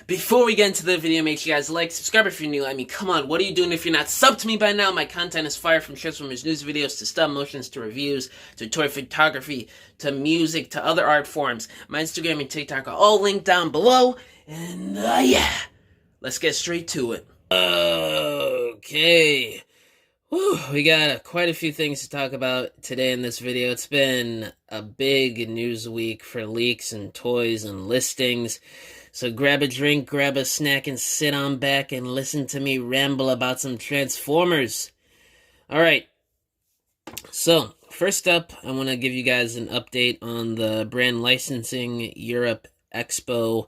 Before we get into the video, make sure you guys like, subscribe if you're new. I mean, come on, what are you doing if you're not subbed to me by now? My content is fire, from Transformers news videos to stop motions to reviews to toy photography to music to other art forms. My Instagram and TikTok are all linked down below. And yeah, let's get straight to it. Okay. Whew, we got quite a few things to talk about today in this video. It's been a big news week for leaks and toys and listings. So grab a drink, grab a snack, and sit on back and listen to me ramble about some Transformers. Alright, so first up, I want to give you guys an update on the Brand Licensing Europe Expo.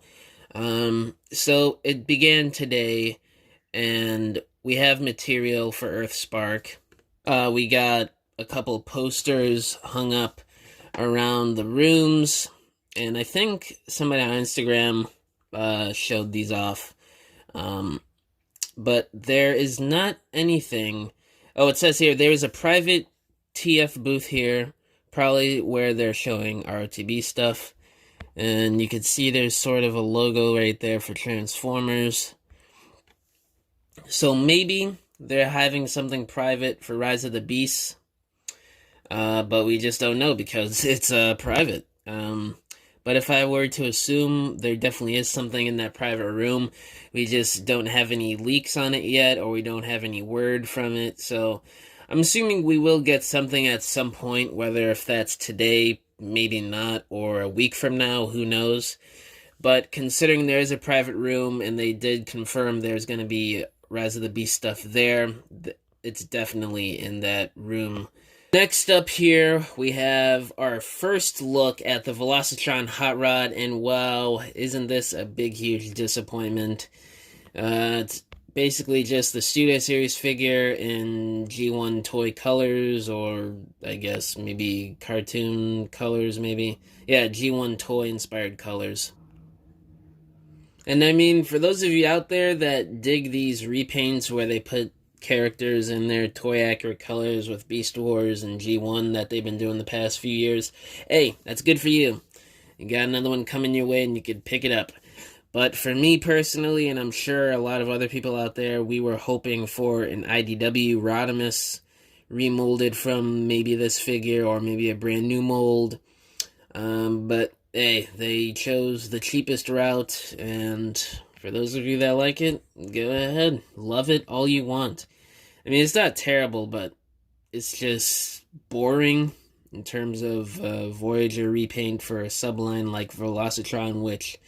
So it began today, and we have material for Earthspark. We got a couple posters hung up around the rooms, and I think somebody on Instagram showed these off. But there is not anything. Oh, it says here there is a private TF booth here, probably where they're showing Rotb stuff. And you can see there's sort of a logo right there for Transformers. So maybe they're having something private for Rise of the Beasts. But we just don't know because it's private. But if I were to assume, there definitely is something in that private room. We just don't have any leaks on it yet, or we don't have any word from it. So I'm assuming we will get something at some point, whether if that's today, maybe not, or a week from now, who knows. But considering there is a private room, and they did confirm there's going to be Rise of the Beast stuff there, it's definitely in that room. Next up here, we have our first look at the Velocitron Hot Rod, and wow, isn't this a big, huge disappointment? It's basically just the Studio Series figure in G1 toy colors, or I guess maybe cartoon colors, maybe. Yeah, G1 toy-inspired colors. And I mean, for those of you out there that dig these repaints where they put characters in their toy-accurate colors with Beast Wars and G1 that they've been doing the past few years, hey, that's good for you. You got another one coming your way and you could pick it up. But for me personally, and I'm sure a lot of other people out there, we were hoping for an IDW Rodimus remolded from maybe this figure or maybe a brand new mold. But hey, they chose the cheapest route, and for those of you that like it, go ahead. Love it all you want. I mean, it's not terrible, but it's just boring in terms of Voyager repaint for a subline like Velocitron, which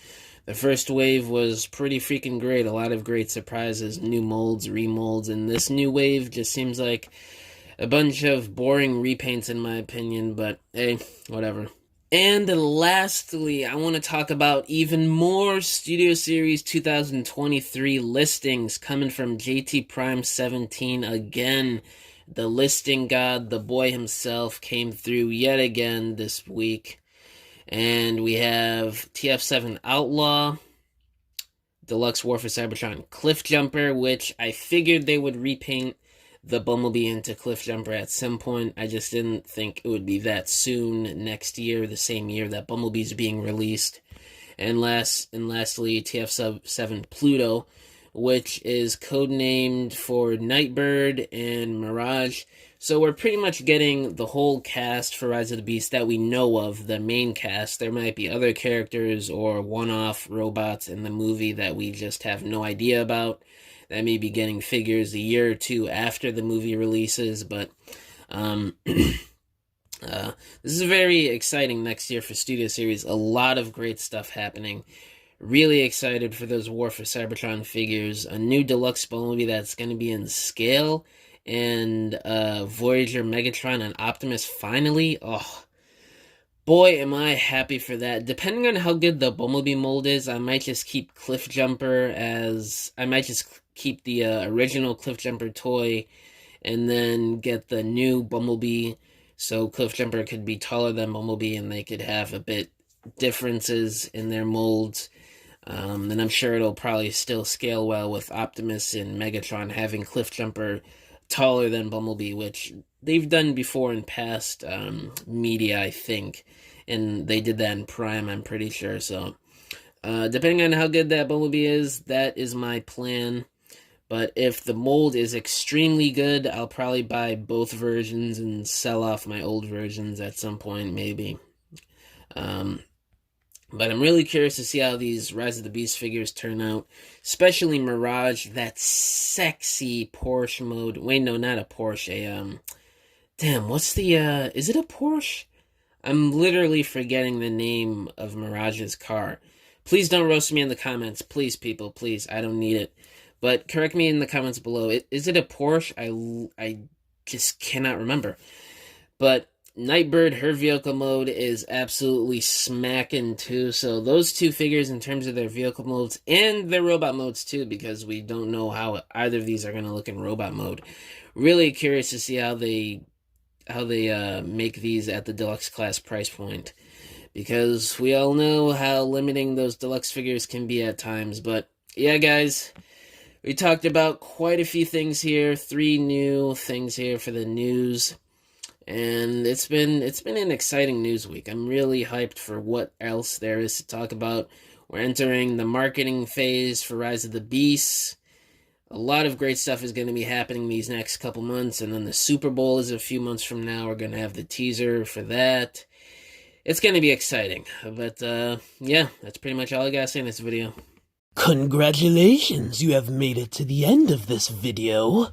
the first wave was pretty freaking great. A lot of great surprises, new molds, remolds, and this new wave just seems like a bunch of boring repaints in my opinion, but hey, whatever. And lastly, I want to talk about even more Studio Series 2023 listings coming from JT Prime 17 again. The listing god, the boy himself, came through yet again this week. And we have TF7 Outlaw, Deluxe War for Cybertron Cliffjumper, which I figured they would repaint the Bumblebee into Cliffjumper at some point. I just didn't think it would be that soon next year, the same year that Bumblebee's being released. And lastly, TF7 Pluto, which is codenamed for Nightbird and Mirage. So we're pretty much getting the whole cast for Rise of the Beast that we know of, the main cast. There might be other characters or one-off robots in the movie that we just have no idea about. That may be getting figures a year or two after the movie releases, but this is very exciting next year for Studio Series. A lot of great stuff happening. Really excited for those War for Cybertron figures. A new deluxe Bumblebee that's going to be in scale, and Voyager, Megatron, and Optimus finally. Oh, boy, am I happy for that. Depending on how good the Bumblebee mold is, I might just keep Cliffjumper as... I might just keep the original Cliffjumper toy and then get the new Bumblebee, so Cliffjumper could be taller than Bumblebee and they could have a bit differences in their molds. And I'm sure it'll probably still scale well with Optimus and Megatron having Cliffjumper taller than Bumblebee, which they've done before in past media, I think. and they did that in Prime, I'm pretty sure. So, depending on how good that Bumblebee is, that is my plan. But if the mold is extremely good, I'll probably buy both versions and sell off my old versions at some point, maybe. But I'm really curious to see how these Rise of the Beast figures turn out. Especially Mirage, that sexy Porsche mode. Wait, no, not a Porsche. Damn, what's the, is it a Porsche? I'm literally forgetting the name of Mirage's car. Please don't roast me in the comments. Please, people, please. I don't need it. But correct me in the comments below. Is it a Porsche? I just cannot remember. But Nightbird, her vehicle mode is absolutely smacking too. So those two figures in terms of their vehicle modes and their robot modes too, because we don't know how either of these are going to look in robot mode. Really curious to see how they make these at the deluxe class price point, because we all know how limiting those deluxe figures can be at times. But yeah, guys, we talked about quite a few things here, 3 new things here for the news. And it's been an exciting news week. I'm really hyped for what else there is to talk about. We're entering the marketing phase for Rise of the Beasts. A lot of great stuff is going to be happening these next couple months, and then the Super Bowl is a few months from now. We're going to have the teaser for that. It's going to be exciting. But yeah, that's pretty much all I got to say in this video. Congratulations, you have made it to the end of this video.